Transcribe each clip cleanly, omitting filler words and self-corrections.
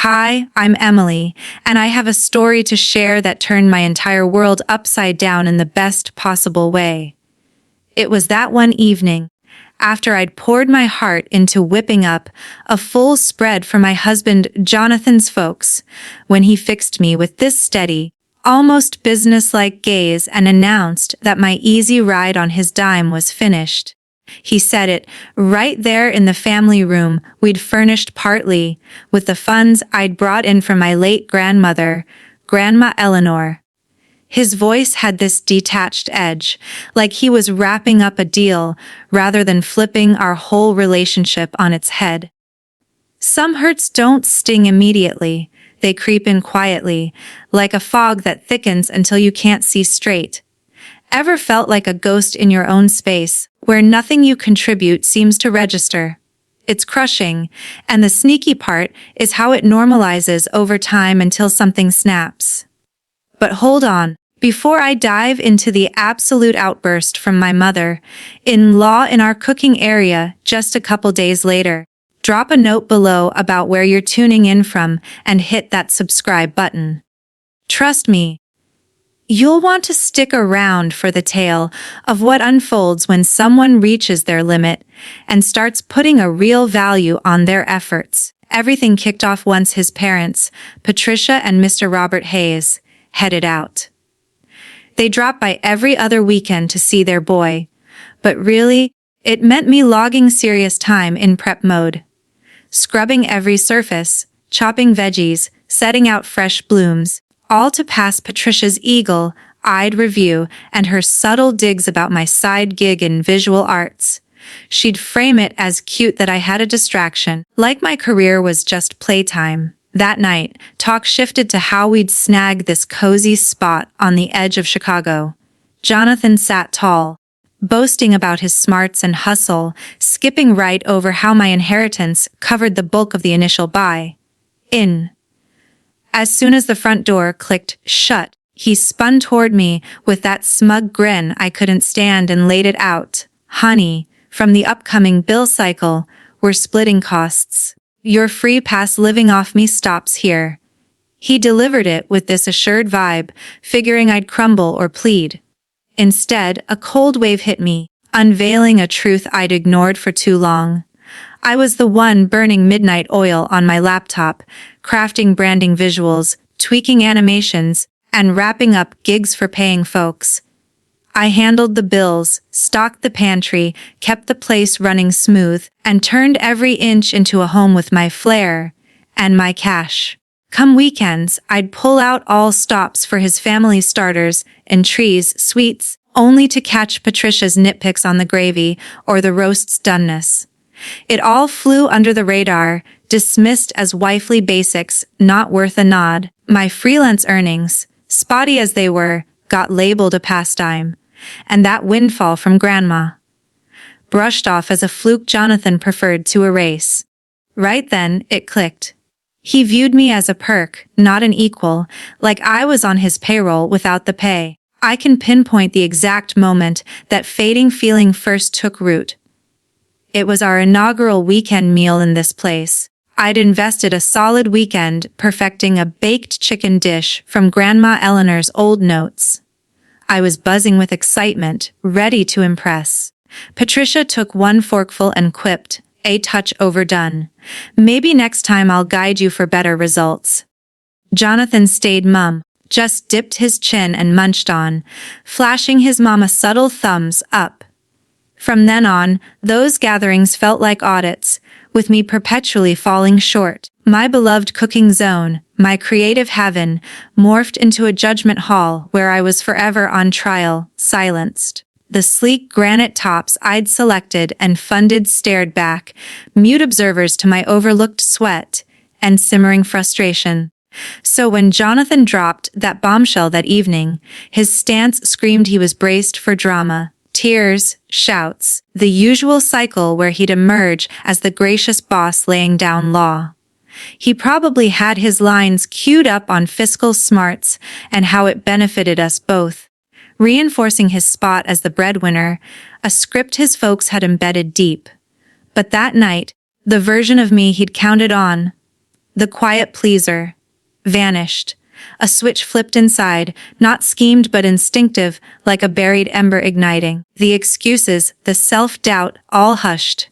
Hi, I'm Emily, and I have a story to share that turned my entire world upside down in the best possible way. It was that one evening, after I'd poured my heart into whipping up a full spread for my husband Jonathan's folks, when he fixed me with this steady, almost businesslike gaze and announced that my easy ride on his dime was finished. He said it right there in the family room we'd furnished partly with the funds I'd brought in from my late grandmother, Grandma Eleanor. His voice had this detached edge, like he was wrapping up a deal rather than flipping our whole relationship on its head. Some hurts don't sting immediately. They creep in quietly, like a fog that thickens until you can't see straight. Ever felt like a ghost in your own space, where nothing you contribute seems to register? It's crushing, and the sneaky part is how it normalizes over time until something snaps. But hold on, before I dive into the absolute outburst from my mother-in-law in our cooking area just a couple days later, drop a note below about where you're tuning in from and hit that subscribe button. Trust me, you'll want to stick around for the tale of what unfolds when someone reaches their limit and starts putting a real value on their efforts. Everything kicked off once his parents, Patricia and Mr. Robert Hayes, headed out. They dropped by every other weekend to see their boy, but really, it meant me logging serious time in prep mode. Scrubbing every surface, chopping veggies, setting out fresh blooms, all to pass Patricia's eagle-eyed review and her subtle digs about my side gig in visual arts. She'd frame it as cute that I had a distraction, like my career was just playtime. That night, talk shifted to how we'd snag this cozy spot on the edge of Chicago. Jonathan sat tall, boasting about his smarts and hustle, skipping right over how my inheritance covered the bulk of the initial buy. As soon as the front door clicked shut, he spun toward me with that smug grin I couldn't stand and laid it out. Honey, from the upcoming bill cycle, we're splitting costs. Your free pass living off me stops here. He delivered it with this assured vibe, figuring I'd crumble or plead. Instead, a cold wave hit me, unveiling a truth I'd ignored for too long. I was the one burning midnight oil on my laptop, crafting branding visuals, tweaking animations, and wrapping up gigs for paying folks. I handled the bills, stocked the pantry, kept the place running smooth, and turned every inch into a home with my flair and my cash. Come weekends, I'd pull out all stops for his family starters, entrees, sweets, only to catch Patricia's nitpicks on the gravy or the roast's doneness. It all flew under the radar, dismissed as wifely basics, not worth a nod. My freelance earnings, spotty as they were, got labeled a pastime, and that windfall from Grandma brushed off as a fluke Jonathan preferred to erase. Right then, it clicked. He viewed me as a perk, not an equal, like I was on his payroll without the pay. I can pinpoint the exact moment that fading feeling first took root. It was our inaugural weekend meal in this place. I'd invested a solid weekend perfecting a baked chicken dish from Grandma Eleanor's old notes. I was buzzing with excitement, ready to impress. Patricia took one forkful and quipped, "A touch overdone. Maybe next time I'll guide you for better results." Jonathan stayed mum, just dipped his chin and munched on, flashing his mom a subtle thumbs up. From then on, those gatherings felt like audits, with me perpetually falling short. My beloved cooking zone, my creative heaven, morphed into a judgment hall where I was forever on trial, silenced. The sleek granite tops I'd selected and funded stared back, mute observers to my overlooked sweat and simmering frustration. So when Jonathan dropped that bombshell that evening, his stance screamed he was braced for drama. Tears, shouts, the usual cycle where he'd emerge as the gracious boss laying down law. He probably had his lines queued up on fiscal smarts and how it benefited us both, reinforcing his spot as the breadwinner, a script his folks had embedded deep. But that night, the version of me he'd counted on The quiet pleaser vanished. A switch flipped inside, not schemed but instinctive, like a buried ember igniting. The excuses, the self-doubt, all hushed.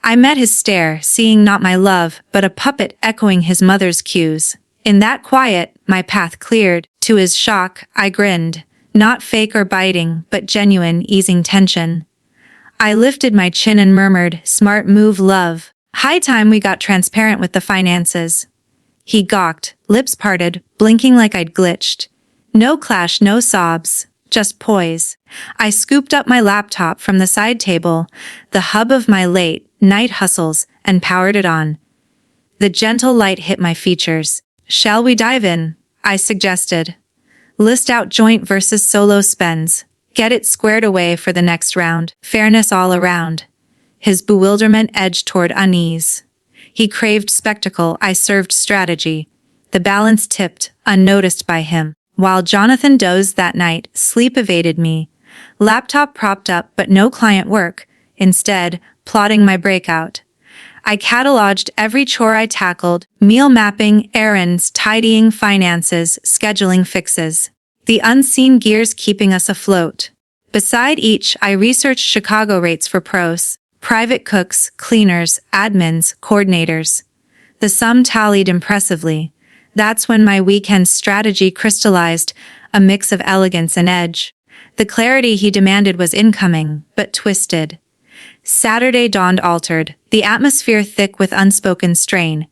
I met his stare, seeing not my love, but a puppet echoing his mother's cues. In that quiet, my path cleared. To his shock, I grinned. Not fake or biting, but genuine, easing tension. I lifted my chin and murmured, "Smart move, love. High time we got transparent with the finances." He gawked, lips parted, blinking like I'd glitched. No clash, no sobs, just poise. I scooped up my laptop from the side table, the hub of my late-night hustles, and powered it on. The gentle light hit my features. "Shall we dive in?" I suggested. "List out joint versus solo spends. Get it squared away for the next round. Fairness all around." His bewilderment edged toward unease. He craved spectacle, I served strategy. The balance tipped, unnoticed by him. While Jonathan dozed that night, sleep evaded me. Laptop propped up, but no client work. Instead, plotting my breakout. I cataloged every chore I tackled: meal mapping, errands, tidying, finances, scheduling fixes. The unseen gears keeping us afloat. Beside each, I researched Chicago rates for pros. Private cooks, cleaners, admins, coordinators. The sum tallied impressively. That's when my weekend strategy crystallized, a mix of elegance and edge. The clarity he demanded was incoming, but twisted. Saturday dawned altered, the atmosphere thick with unspoken strain.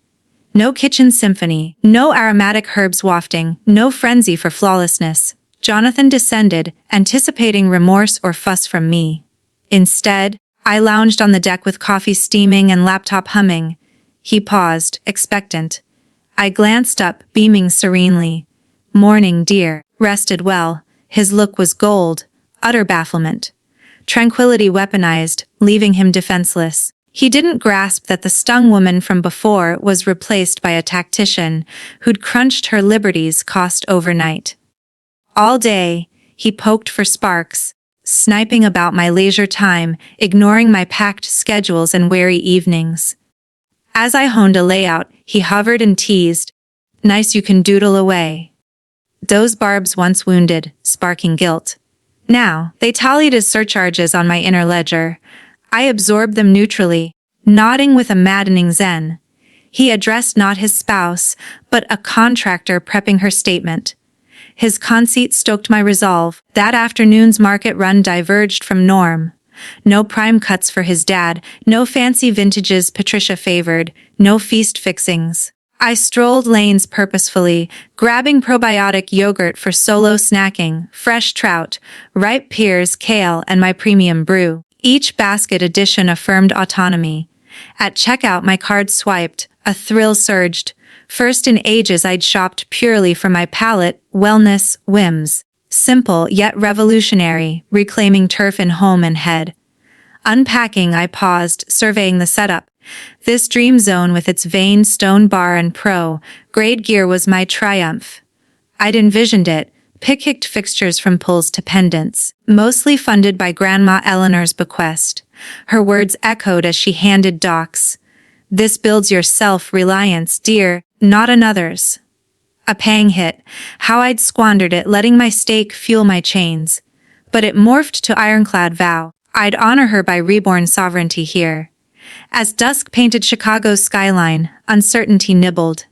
No kitchen symphony, no aromatic herbs wafting, no frenzy for flawlessness. Jonathan descended, anticipating remorse or fuss from me. Instead, I lounged on the deck with coffee steaming and laptop humming. He paused, expectant. I glanced up, beaming serenely. "Morning, dear. Rested well." His look was gold, utter bafflement. Tranquility weaponized, leaving him defenseless. He didn't grasp that the stung woman from before was replaced by a tactician who'd crunched her liberties cost overnight. All day, he poked for sparks, sniping about my leisure time, ignoring my packed schedules and weary evenings. As I honed a layout, he hovered and teased, "Nice, you can doodle away." Those barbs once wounded, sparking guilt. Now, they tallied as surcharges on my inner ledger. I absorbed them neutrally, nodding with a maddening zen. He addressed not his spouse, but a contractor prepping her statement. His conceit stoked my resolve. That afternoon's market run diverged from norm. No prime cuts for his dad, no fancy vintages Patricia favored, no feast fixings. I strolled lanes purposefully, grabbing probiotic yogurt for solo snacking, fresh trout, ripe pears, kale, and my premium brew. Each basket addition affirmed autonomy. At checkout, my card swiped, a thrill surged. First in ages I'd shopped purely for my palate, wellness, whims. Simple yet revolutionary, reclaiming turf in home and head. Unpacking, I paused, surveying the setup. This dream zone with its veined stone bar and pro-grade gear was my triumph. I'd envisioned it, pick-hicked fixtures from pulls to pendants, mostly funded by Grandma Eleanor's bequest. Her words echoed as she handed docs. "This builds your self-reliance, dear, not another's." A pang hit, how I'd squandered it, letting my stake fuel my chains. But it morphed to ironclad vow. I'd honor her by reborn sovereignty here. As dusk painted Chicago's skyline, uncertainty nibbled.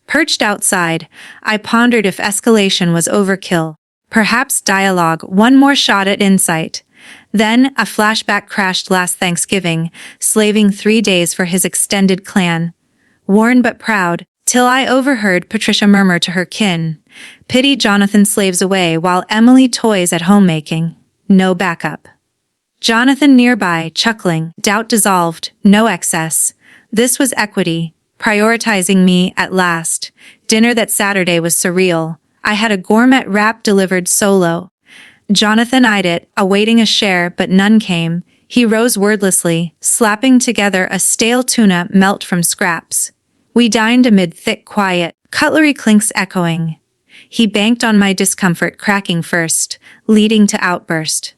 Perched outside, I pondered if escalation was overkill. Perhaps dialogue, one more shot at insight. Then a flashback crashed last Thanksgiving, slaving 3 days for his extended clan. Worn but proud, till I overheard Patricia murmur to her kin, "Pity Jonathan slaves away while Emily toys at homemaking. No backup." Jonathan nearby, chuckling, doubt dissolved, no excess. This was equity, prioritizing me at last. Dinner that Saturday was surreal. I had a gourmet wrap delivered solo. Jonathan eyed it, awaiting a share, but none came. He rose wordlessly, slapping together a stale tuna melt from scraps. We dined amid thick quiet, cutlery clinks echoing. He banked on my discomfort cracking first, leading to outburst.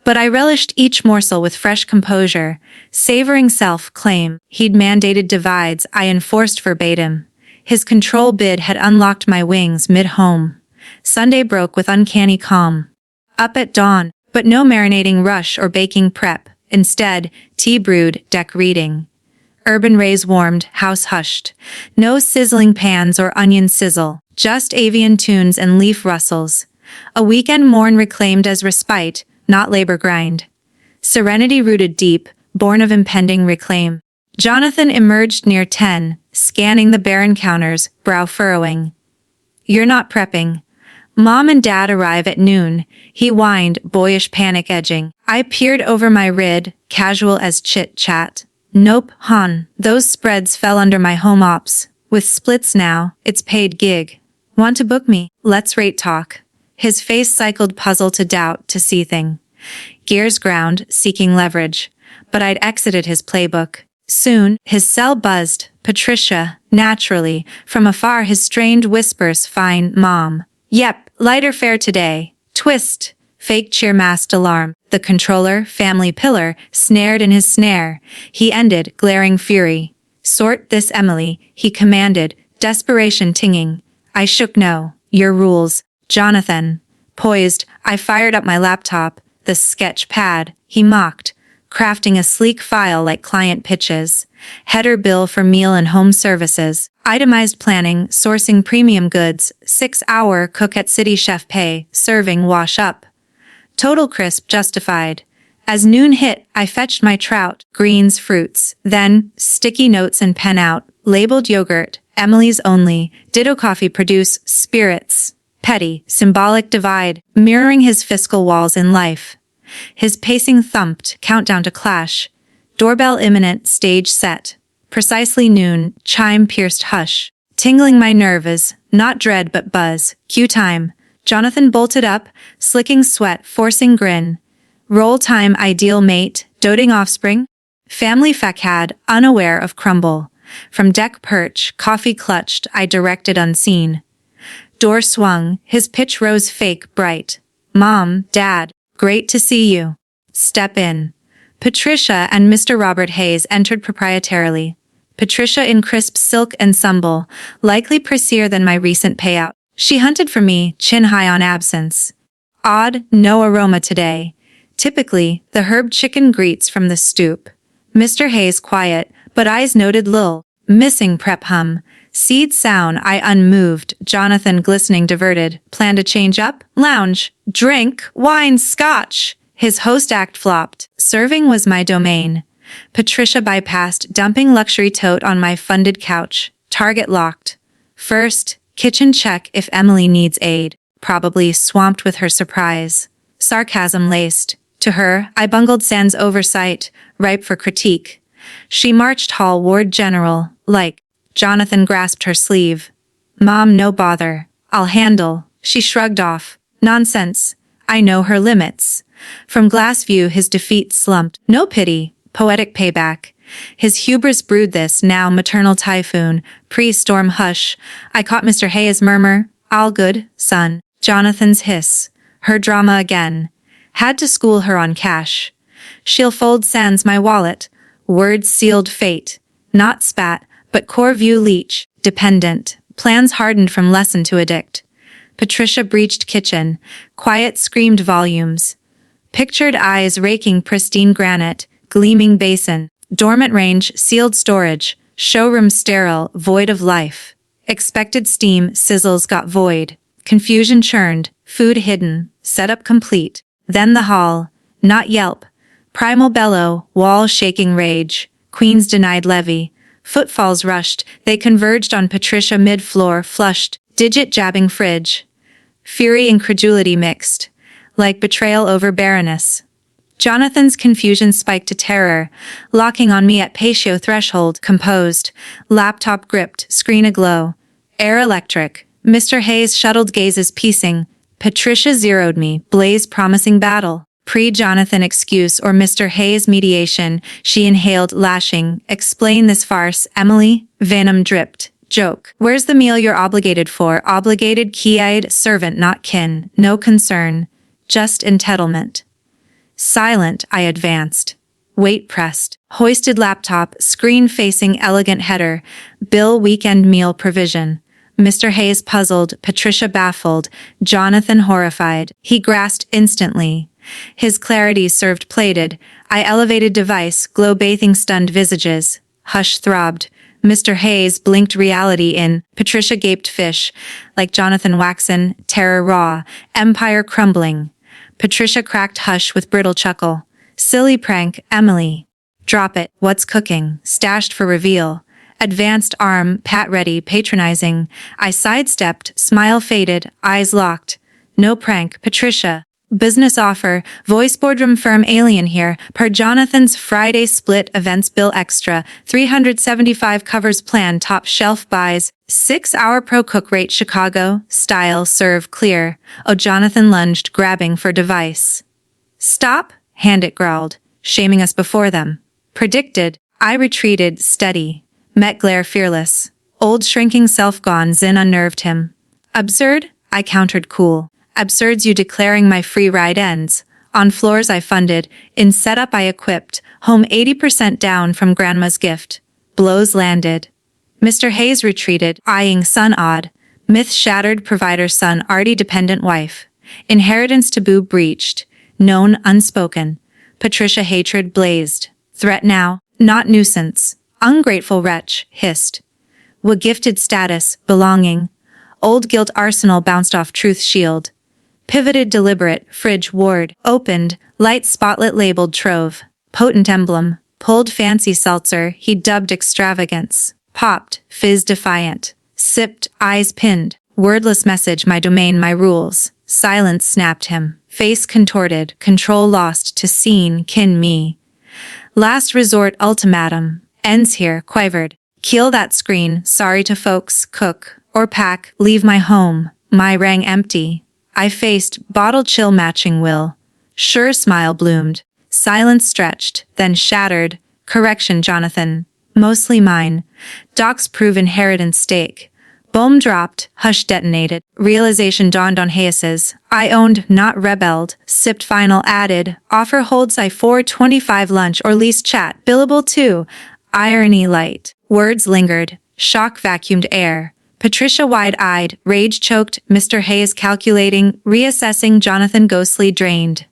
But I relished each morsel with fresh composure, savoring self-claim. He'd mandated divides, I enforced verbatim. His control bid had unlocked my wings mid-home. Sunday broke with uncanny calm. Up at dawn, but no marinating rush or baking prep. Instead, tea brewed, deck reading. Urban rays warmed, house hushed. No sizzling pans or onion sizzle, just avian tunes and leaf rustles. A weekend morn reclaimed as respite, not labor grind. Serenity rooted deep, born of impending reclaim. Jonathan emerged near 10, scanning the barren counters, brow furrowing. "You're not prepping." Mom and Dad arrive at noon, he whined, boyish panic edging. I peered over my rid, casual as chit-chat. "Nope, hon, those spreads fell under my home ops. With splits now, it's paid gig. Want to book me? Let's rate talk." His face cycled puzzle to doubt to seething. Gears ground, seeking leverage. But I'd exited his playbook. Soon, his cell buzzed. "Patricia," naturally. From afar his strained whispers, "Fine, Mom." "Yep, lighter fare today." Twist. Fake cheer masked alarm. The controller, family pillar, snared in his snare. He ended, glaring fury. "Sort this, Emily," he commanded, desperation tinging. I shook no. "Your rules." "Jonathan." Poised, I fired up my laptop. "The sketch pad," he mocked, crafting a sleek file like client pitches. Header bill for meal and home services. Itemized planning, sourcing premium goods, 6-hour cook at city chef pay, serving wash up. Total crisp justified. As noon hit, I fetched my trout, greens, fruits, then, sticky notes and pen out, labeled yogurt, Emily's only, ditto coffee produce, spirits. Petty, symbolic divide, mirroring his fiscal walls in life. His pacing thumped, countdown to clash. Doorbell imminent, stage set. Precisely noon, chime pierced hush. Tingling my nerves, not dread but buzz. Cue time. Jonathan bolted up, slicking sweat, forcing grin. Roll time, ideal mate, doting offspring. Family facade, unaware of crumble. From deck perch, coffee clutched, I directed unseen. Door swung, his pitch rose fake, bright. "Mom, Dad, great to see you." "Step in." Patricia and Mr. Robert Hayes entered proprietarily. Patricia in crisp silk ensemble, likely pricier than my recent payout. She hunted for me, chin high on absence. Odd, no aroma today. Typically, the herb chicken greets from the stoop. Mr. Hayes quiet, but eyes noted lull. Missing prep hum. Seed sound, I unmoved. Jonathan glistening diverted. Plan to change up? Lounge. Drink. Wine. Scotch. His host act flopped. Serving was my domain. Patricia bypassed, dumping luxury tote on my funded couch. Target locked. First, kitchen check if Emily needs aid. Probably swamped with her surprise. Sarcasm laced. To her, I bungled sans oversight, ripe for critique. She marched hall ward general, like. Jonathan grasped her sleeve. "Mom, no bother. I'll handle." She shrugged off. "Nonsense. I know her limits." From glass view his defeat slumped. No pity. Poetic payback. His hubris brewed this now maternal typhoon. Pre-storm hush. I caught Mr. Hayes' murmur. "All good, son." Jonathan's hiss. Her drama again. Had to school her on cash. "She'll fold sans my wallet." Words sealed fate. Not spat, but core view leech. Dependent. Plans hardened from lesson to addict. Patricia breached kitchen. Quiet screamed volumes. Pictured eyes raking pristine granite. Gleaming basin. Dormant range, sealed storage. Showroom sterile, void of life. Expected steam, sizzles got void. Confusion churned. Food hidden. Setup complete. Then the hall. Not Yelp. Primal bellow, wall shaking rage. Queens denied levy. Footfalls rushed, they converged on Patricia mid-floor, flushed, digit jabbing fridge. Fury incredulity mixed. Like betrayal over barrenness. Jonathan's confusion spiked to terror, locking on me at patio threshold, composed. Laptop gripped, screen aglow. Air electric. Mr. Hayes shuttled gazes piecing. Patricia zeroed me, blaze promising battle. Pre-Jonathan excuse or Mr. Hayes mediation, she inhaled, lashing. Explain this farce, Emily. Venom dripped. Joke. Where's the meal you're obligated for? Obligated, key-eyed, servant, not kin. No concern. Just entitlement. Silent, I advanced. Weight pressed. Hoisted laptop, screen facing elegant header. Bill weekend meal provision. Mr. Hayes puzzled, Patricia baffled, Jonathan horrified. He grasped instantly. His clarity served plated. I elevated device, glow bathing stunned visages. Hush throbbed. Mr. Hayes blinked reality in. Patricia gaped fish. Like Jonathan waxen, terror raw, empire crumbling. Patricia cracked hush with brittle chuckle. Silly prank, Emily. Drop it, what's cooking, stashed for reveal. Advanced arm, pat ready, patronizing. I sidestepped, smile faded, eyes locked. No prank, Patricia. Business offer, voice boardroom firm alien here, per Jonathan's Friday split events bill extra, 375 covers plan top shelf buys, 6-hour pro cook rate Chicago, style serve clear. Oh, Jonathan lunged, grabbing for device. Stop, Handit growled, shaming us before them. Predicted, I retreated, steady. Met glare fearless. Old shrinking self gone Zin unnerved him. Absurd? I countered cool. Absurd's you declaring my free ride ends. On floors I funded, in setup I equipped, home 80% down from grandma's gift. Blows landed. Mr. Hayes retreated, eyeing son odd. Myth shattered, provider son arty dependent wife. Inheritance taboo breached. Known unspoken. Patricia hatred blazed. Threat now, not nuisance. Ungrateful wretch, hissed. Wa gifted status, belonging. Old guilt arsenal bounced off truth shield. Pivoted deliberate, fridge ward, opened, light spotlit labeled trove. Potent emblem, pulled fancy seltzer, he dubbed extravagance. Popped, fizz defiant. Sipped, eyes pinned. Wordless message, my domain, my rules. Silence snapped him. Face contorted, control lost to scene, kin me. Last resort ultimatum. Ends here, quivered. Kill that screen, sorry to folks, cook, or pack, leave my home. My rang empty. I faced, bottle chill matching will. Sure smile bloomed. Silence stretched, then shattered. Correction, Jonathan. Mostly mine. Docs prove inheritance stake. Bomb dropped, hush detonated. Realization dawned on Hayes's. I owned, not rebelled. Sipped final added. Offer holds I 425 lunch or lease chat. Billable too. Irony light. Words lingered. Shock vacuumed air. Patricia wide-eyed, rage choked, Mr. Hayes calculating, reassessing, Jonathan ghostly drained.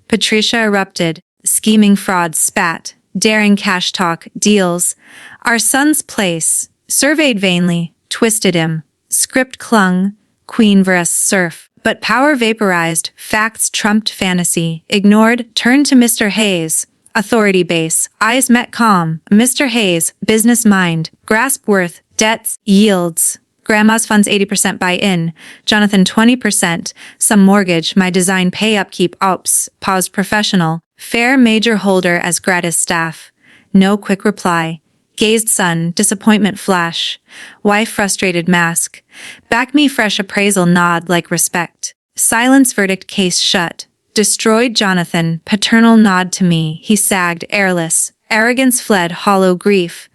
Patricia erupted, scheming fraud spat, daring cash talk, deals. Our son's place, surveyed vainly, twisted him. Script clung, queen vs. serf. But power vaporized, facts trumped fantasy, ignored, turned to Mr. Hayes. Authority base, eyes met calm, Mr. Hayes, business mind, grasp worth, debts, yields. Grandma's funds 80% buy-in, Jonathan 20%, some mortgage, my design pay upkeep ops, paused professional, fair major holder as gratis staff. No quick reply. Gazed son, disappointment flash. Wife frustrated mask. Back me fresh appraisal nod like respect. Silence verdict case shut. Destroyed Jonathan, paternal nod to me, he sagged, airless. Arrogance fled, hollow grief.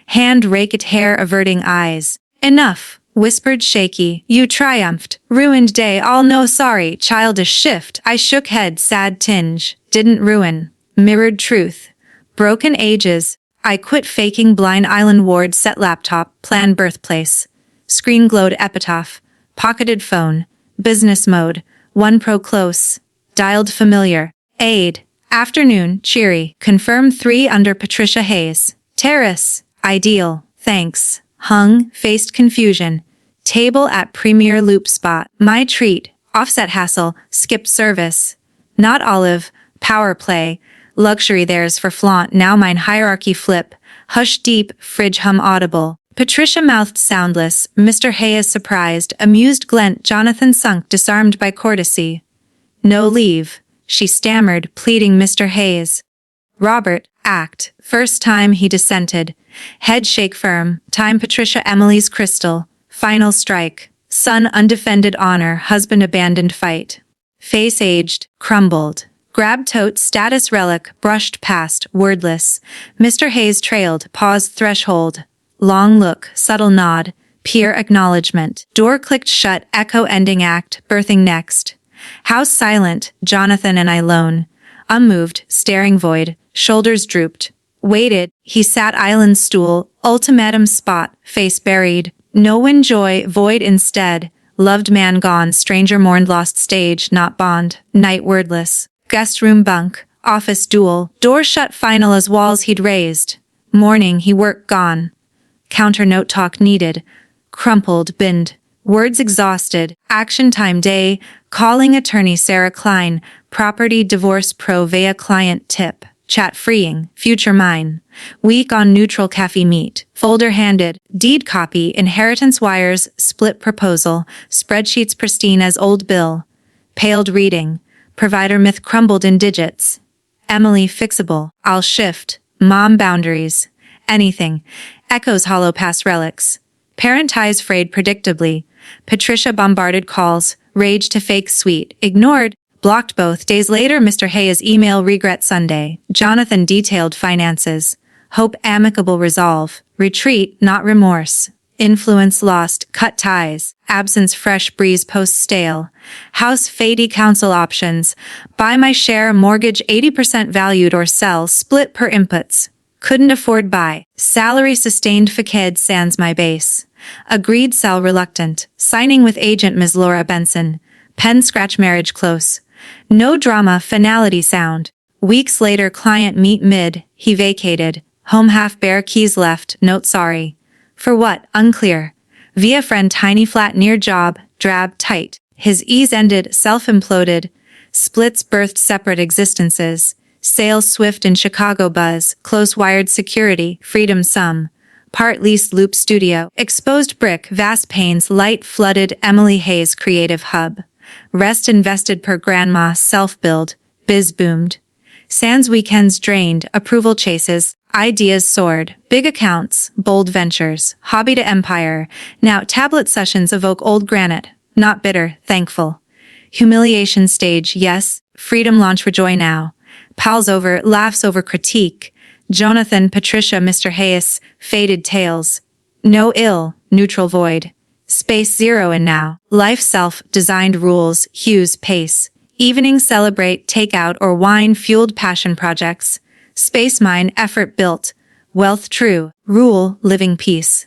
Hand raked hair averting eyes. Enough, whispered shaky, you triumphed. Ruined day, all no sorry, childish shift. I shook head, sad tinge. Didn't ruin. Mirrored truth. Broken ages. I quit faking blind island ward set laptop, plan birthplace. Screen glowed epitaph. Pocketed phone. Business mode. One pro close. Dialed familiar. Aid. Afternoon, cheery. Confirm 3 under Patricia Hayes. Terrace. Ideal. Thanks. Hung, faced confusion. Table at premier loop spot. My treat. Offset hassle. Skipped service. Not olive. Power play. Luxury theirs for flaunt. Now mine hierarchy flip. Hush deep. Fridge hum audible. Patricia mouthed soundless. Mr. Hayes surprised. Amused glint. Jonathan sunk, disarmed by courtesy. No leave, she stammered, pleading Mr. Hayes. Robert, act. First time he dissented. Head shake firm. Time Patricia Emily's crystal. Final strike. Son undefended honor. Husband abandoned fight. Face aged, crumbled. Grab tote status relic. Brushed past, wordless. Mr. Hayes trailed, paused threshold. Long look, subtle nod. Peer acknowledgement. Door clicked shut. Echo ending act. Birthing next. House silent, Jonathan and I lone. Unmoved, staring void, shoulders drooped. Waited, he sat island stool, ultimatum spot, face buried. No win joy, void instead. Loved man gone, stranger mourned lost stage, not bond. Night wordless. Guest room bunk, office duel, door shut final as walls he'd raised. Morning he work gone. Counter note talk needed. Crumpled, binned. Words exhausted. Action time day. Calling attorney Sarah Klein. Property divorce pro via client tip. Chat freeing. Future mine. Week on neutral cafe meet. Folder handed. Deed copy. Inheritance wires. Split proposal. Spreadsheets pristine as old bill. Paled reading. Provider myth crumbled in digits. Emily fixable. I'll shift. Mom boundaries. Anything. Echoes hollow past relics. Parent eyes frayed predictably. Patricia bombarded calls. Rage to fake sweet. Ignored. Blocked both. Days later, Mr. Hayes' email regret Sunday. Jonathan detailed finances. Hope amicable resolve. Retreat, not remorse. Influence lost. Cut ties. Absence fresh breeze post stale. House fady council options. Buy my share mortgage 80% valued or sell split per inputs. Couldn't afford buy. Salary sustained facade sans my base. Agreed sell reluctant. Signing with agent Ms. Laura Benson. Pen scratch marriage close. No drama finality sound. Weeks later client meet mid. He vacated. Home half bare keys left. Note sorry. For what? Unclear. Via friend tiny flat near job. Drab tight. His ease ended. Self imploded. Splits birthed separate existences. Sales swift in Chicago buzz. Close wired security. Freedom some. Part leased loop studio. Exposed brick. Vast panes. Light flooded. Emily Hayes creative hub. Rest invested per grandma. Self-build. Biz boomed. Sans weekends drained. Approval chases. Ideas soared. Big accounts. Bold ventures. Hobby to empire. Now tablet sessions evoke old granite. Not bitter. Thankful. Humiliation stage. Yes. Freedom launch rejoy now. Pals over. Laughs over critique. Jonathan, Patricia, Mr. Hayes. Faded tales. No ill. Neutral void. Space zero in now. Life self, designed rules, hues, pace. Evening celebrate, takeout or wine-fueled passion projects. Space mine, effort built. Wealth true. Rule, living peace.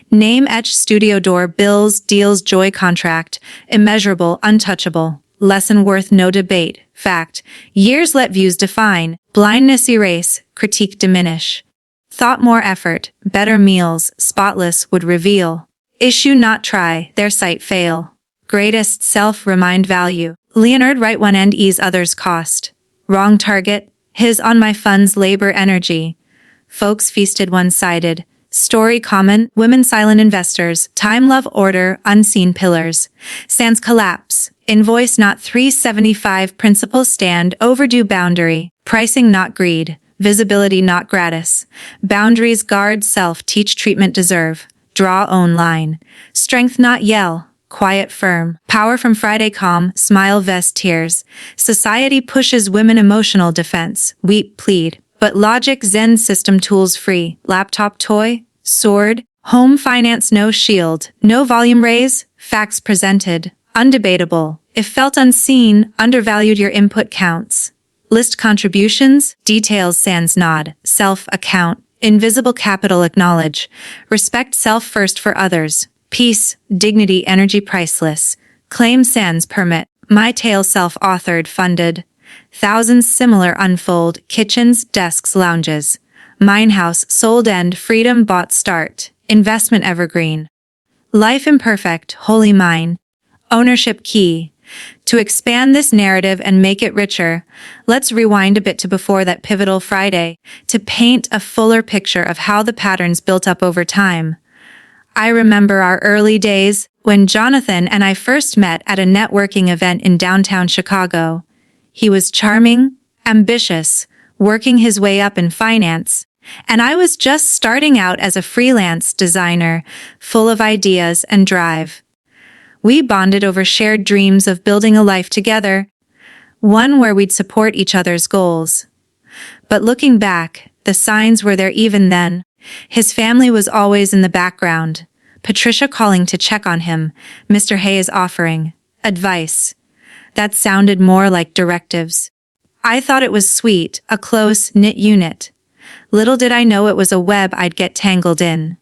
Name etched studio door, bills, deals, joy contract. Immeasurable, untouchable. Lesson worth no debate. Fact. Years let views define. Blindness erase. Critique diminish. Thought more effort. Better meals. Spotless would reveal. Issue not try, their sight fail. Greatest self remind value. Leonard right one end ease others cost. Wrong target, his on my funds labor energy. Folks feasted one-sided. Story common, women silent investors. Time love order, unseen pillars. Sans collapse. Invoice not 375 principles stand overdue boundary. Pricing not greed. Visibility not gratis. Boundaries guard self teach treatment deserve. Draw own line. Strength not yell. Quiet firm. Power from Friday calm. Smile vest tears. Society pushes women emotional defense. Weep plead. But logic zen system tools free. Laptop toy. Sword. Home finance no shield. No volume raise. Facts presented. Undebatable. If felt unseen, undervalued your input counts. List contributions. Details sans nod. Self account. Invisible capital acknowledge. Respect self first for others. Peace, dignity, energy priceless. Claim sans permit. My tale self-authored, funded. Thousands similar unfold. Kitchens, desks, lounges. Mine house, sold end, freedom bought start. Investment evergreen. Life imperfect, wholly mine. Ownership key. To expand this narrative and make it richer, let's rewind a bit to before that pivotal Friday to paint a fuller picture of how the patterns built up over time. I remember our early days when Jonathan and I first met at a networking event in downtown Chicago. He was charming, ambitious, working his way up in finance, and I was just starting out as a freelance designer, full of ideas and drive. We bonded over shared dreams of building a life together, one where we'd support each other's goals. But looking back, the signs were there even then. His family was always in the background. Patricia calling to check on him, Mr. Hayes offering advice. That sounded more like directives. I thought it was sweet, a close-knit unit. Little did I know it was a web I'd get tangled in.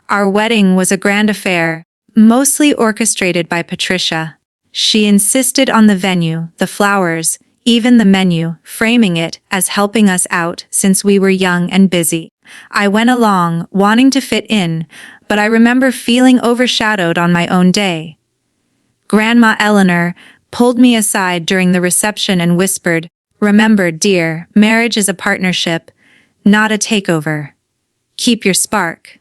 Our wedding was a grand affair, mostly orchestrated by Patricia. She insisted on the venue, the flowers, even the menu, framing it as helping us out since we were young and busy. I went along, wanting to fit in, but I remember feeling overshadowed on my own day. Grandma Eleanor pulled me aside during the reception and whispered, "Remember, dear, marriage is a partnership, not a takeover. Keep your spark."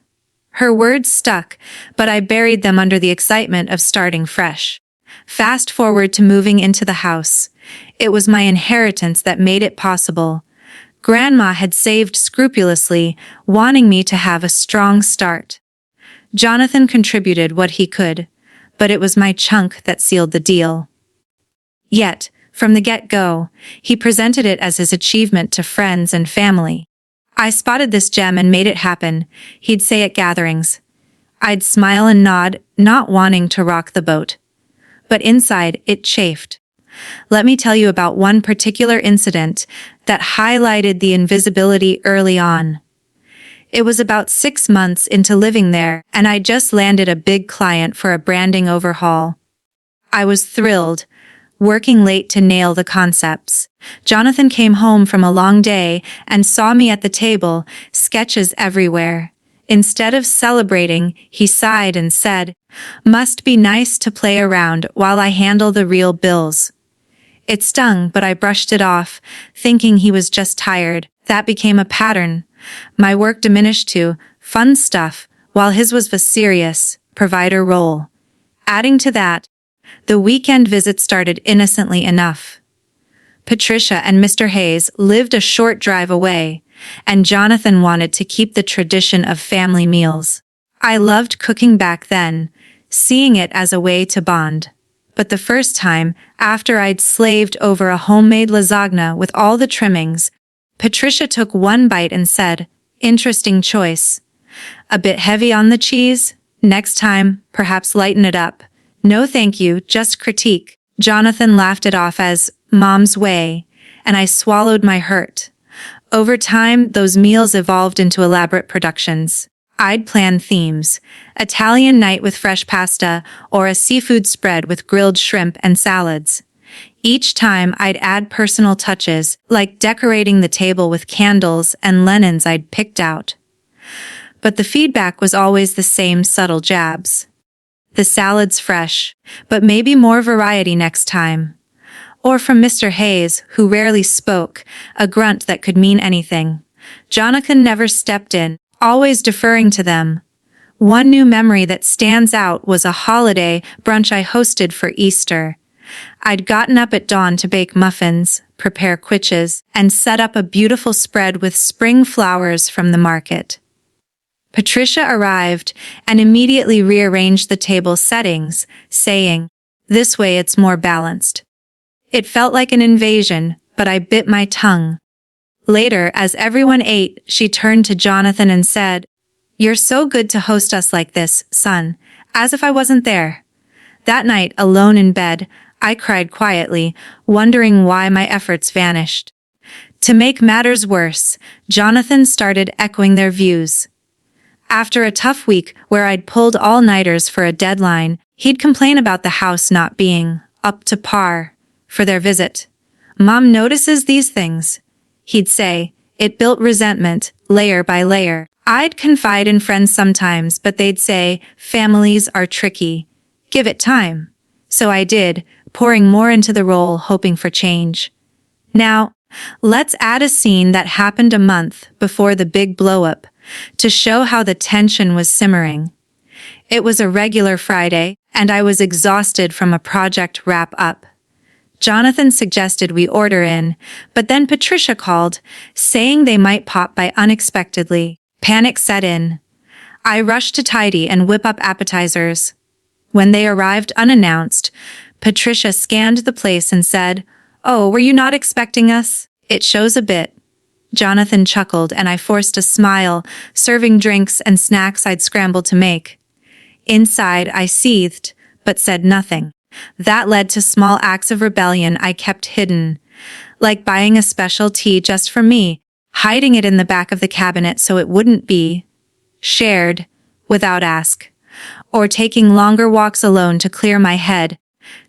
Her words stuck, but I buried them under the excitement of starting fresh. Fast forward to moving into the house. It was my inheritance that made it possible. Grandma had saved scrupulously, wanting me to have a strong start. Jonathan contributed what he could, but it was my chunk that sealed the deal. Yet, from the get-go, he presented it as his achievement to friends and family. "I spotted this gem and made it happen," he'd say at gatherings. I'd smile and nod, not wanting to rock the boat. But inside, it chafed. Let me tell you about one particular incident that highlighted the invisibility early on. It was about 6 months into living there, and I just landed a big client for a branding overhaul. I was thrilled, working late to nail the concepts. Jonathan came home from a long day and saw me at the table, sketches everywhere. Instead of celebrating, he sighed and said, "Must be nice to play around while I handle the real bills." It stung, but I brushed it off, thinking he was just tired. That became a pattern. My work diminished to fun stuff, while his was the serious, provider role. Adding to that, the weekend visit started innocently enough. Patricia and Mr. Hayes lived a short drive away, and Jonathan wanted to keep the tradition of family meals. I loved cooking back then, seeing it as a way to bond. But the first time, after I'd slaved over a homemade lasagna with all the trimmings, Patricia took one bite and said, "Interesting choice. A bit heavy on the cheese? Next time, perhaps lighten it up." "No thank you, just critique." Jonathan laughed it off as "Mom's way," and I swallowed my hurt. Over time, those meals evolved into elaborate productions. I'd plan themes: Italian night with fresh pasta, or a seafood spread with grilled shrimp and salads. Each time I'd add personal touches, like decorating the table with candles and linens I'd picked out. But the feedback was always the same subtle jabs. "The salad's fresh, but maybe more variety next time." Or from Mr. Hayes, who rarely spoke, a grunt that could mean anything. Jonathan never stepped in, always deferring to them. One new memory that stands out was a holiday brunch I hosted for Easter. I'd gotten up at dawn to bake muffins, prepare quiches, and set up a beautiful spread with spring flowers from the market. Patricia arrived and immediately rearranged the table settings, saying, "This way it's more balanced." It felt like an invasion, but I bit my tongue. Later, as everyone ate, she turned to Jonathan and said, "You're so good to host us like this, son," as if I wasn't there. That night, alone in bed, I cried quietly, wondering why my efforts vanished. To make matters worse, Jonathan started echoing their views. After a tough week where I'd pulled all-nighters for a deadline, he'd complain about the house not being up to par for their visit. "Mom notices these things," he'd say. It built resentment, layer by layer. I'd confide in friends sometimes, but they'd say, "Families are tricky. Give it time." So I did, pouring more into the role, hoping for change. Now, let's add a scene that happened a month before the big blow-up, to show how the tension was simmering. It was a regular Friday, and I was exhausted from a project wrap-up. Jonathan suggested we order in, but then Patricia called, saying they might pop by unexpectedly. Panic set in. I rushed to tidy and whip up appetizers. When they arrived unannounced, Patricia scanned the place and said, "Oh, were you not expecting us? It shows a bit." Jonathan chuckled and I forced a smile, serving drinks and snacks I'd scrambled to make. Inside, I seethed, but said nothing. That led to small acts of rebellion I kept hidden, like buying a special tea just for me, hiding it in the back of the cabinet so it wouldn't be shared without ask, or taking longer walks alone to clear my head,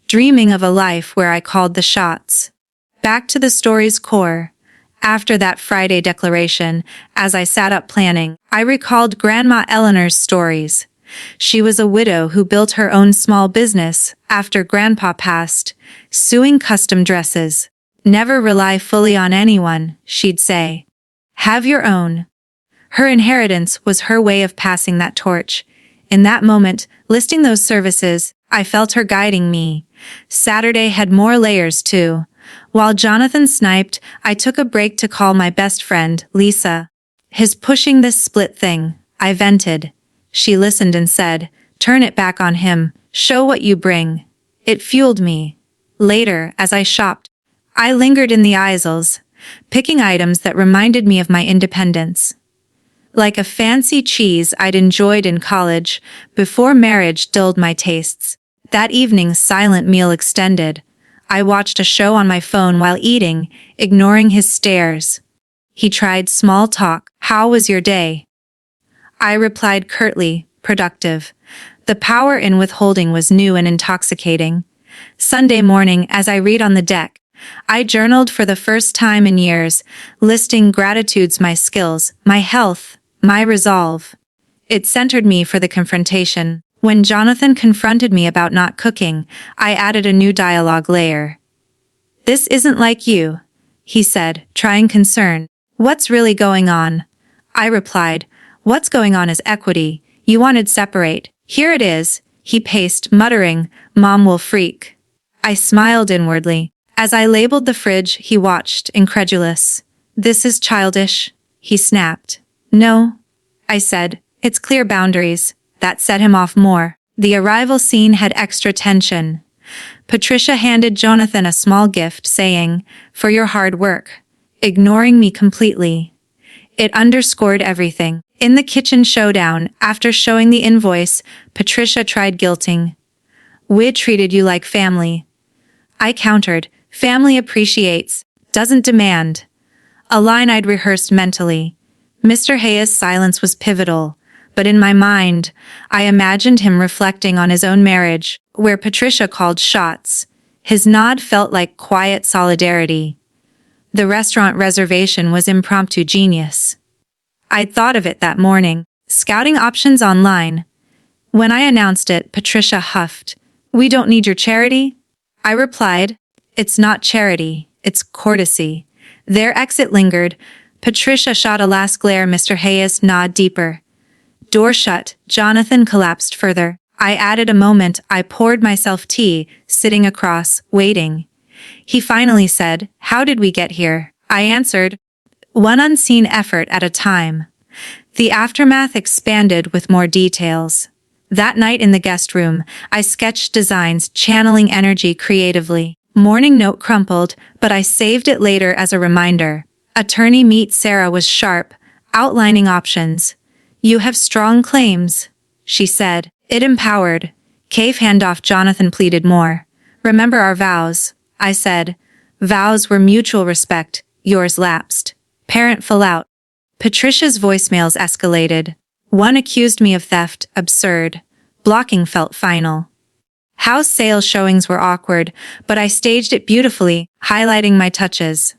dreaming of a life where I called the shots. Back to the story's core. After that Friday declaration, as I sat up planning, I recalled Grandma Eleanor's stories. She was a widow who built her own small business after Grandpa passed, sewing custom dresses. Never rely fully on anyone, she'd say. Have your own. Her inheritance was her way of passing that torch. In that moment, listing those services, I felt her guiding me. Saturday had more layers too. While Jonathan sniped, I took a break to call my best friend, Lisa. His pushing this split thing, I vented. She listened and said, turn it back on him, show what you bring. It fueled me. Later, as I shopped, I lingered in the aisles, picking items that reminded me of my independence. Like a fancy cheese I'd enjoyed in college, before marriage dulled my tastes. That evening's silent meal extended. I watched a show on my phone while eating, ignoring his stares. He tried small talk. How was your day? I replied curtly, productive. The power in withholding was new and intoxicating. Sunday morning, as I read on the deck, I journaled for the first time in years, listing gratitudes, my skills, my health, my resolve. It centered me for the confrontation. When Jonathan confronted me about not cooking, I added a new dialogue layer. This isn't like you, he said, trying concern. What's really going on? I replied, what's going on is equity. You wanted separate. Here it is, he paced, muttering, Mom will freak. I smiled inwardly. As I labeled the fridge, he watched, incredulous. This is childish, he snapped. No, I said, it's clear boundaries. That set him off more. The arrival scene had extra tension. Patricia handed Jonathan a small gift, saying, for your hard work, ignoring me completely. It underscored everything. In the kitchen showdown, after showing the invoice, Patricia tried guilting. We treated you like family. I countered, family appreciates, doesn't demand. A line I'd rehearsed mentally. Mr. Hayes' silence was pivotal. But in my mind, I imagined him reflecting on his own marriage, where Patricia called shots. His nod felt like quiet solidarity. The restaurant reservation was impromptu genius. I'd thought of it that morning, scouting options online. When I announced it, Patricia huffed. We don't need your charity? I replied, it's not charity, it's courtesy. Their exit lingered. Patricia shot a last glare. Mr. Hayes nod deeper. Door shut, Jonathan collapsed further. I added a moment. I poured myself tea, sitting across, waiting. He finally said, how did we get here? I answered, one unseen effort at a time. The aftermath expanded with more details. That night in the guest room, I sketched designs, channeling energy creatively. Morning note crumpled, but I saved it later as a reminder. Attorney meet Sarah was sharp, outlining options. You have strong claims, she said. It empowered. Cave handoff. Jonathan pleaded more. Remember our vows, I said. Vows were mutual respect. Yours lapsed. Parent fallout. Patricia's voicemails escalated. One accused me of theft. Absurd. Blocking felt final. House sale showings were awkward, but I staged it beautifully, highlighting my touches.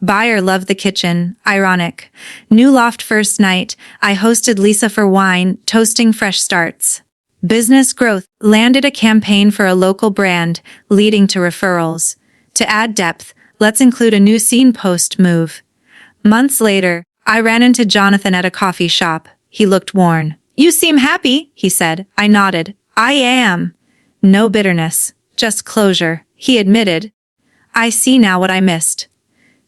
Buyer loved the kitchen. Ironic. New loft first night, I hosted Lisa for wine, toasting fresh starts. Business growth. Landed a campaign for a local brand, leading to referrals. To add depth, let's include a new scene post-move. Months later, I ran into Jonathan at a coffee shop. He looked worn. You seem happy, he said. I nodded. I am. No bitterness, just closure, he admitted. I see now what I missed.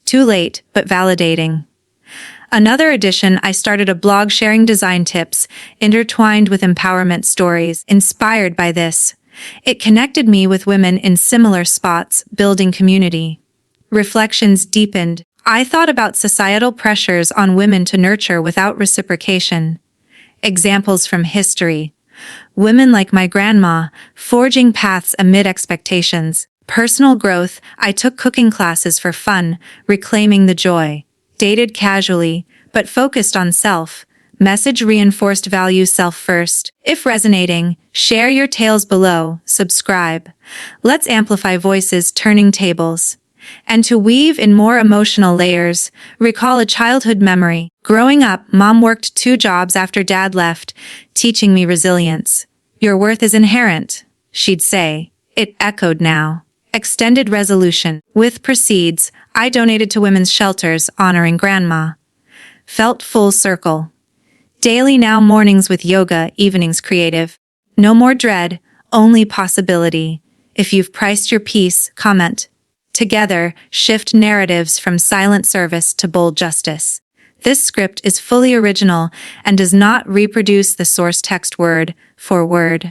Too late, but validating. Another addition, I started a blog sharing design tips, intertwined with empowerment stories, inspired by this. It connected me with women in similar spots, building community. Reflections deepened. I thought about societal pressures on women to nurture without reciprocation. Examples from history. Women like my grandma, forging paths amid expectations. Personal growth, I took cooking classes for fun, reclaiming the joy. Dated casually, but focused on self. Message reinforced value self first. If resonating, share your tales below, subscribe. Let's amplify voices turning tables. And to weave in more emotional layers, recall a childhood memory. Growing up, mom worked 2 jobs after dad left, teaching me resilience. Your worth is inherent, she'd say. It echoed now. Extended resolution. With proceeds, I donated to women's shelters honoring grandma. Felt full circle. Daily now mornings with yoga, evenings creative. No more dread, only possibility. If you've priced your peace, comment. Together, shift narratives from silent service to bold justice. This script is fully original and does not reproduce the source text word for word.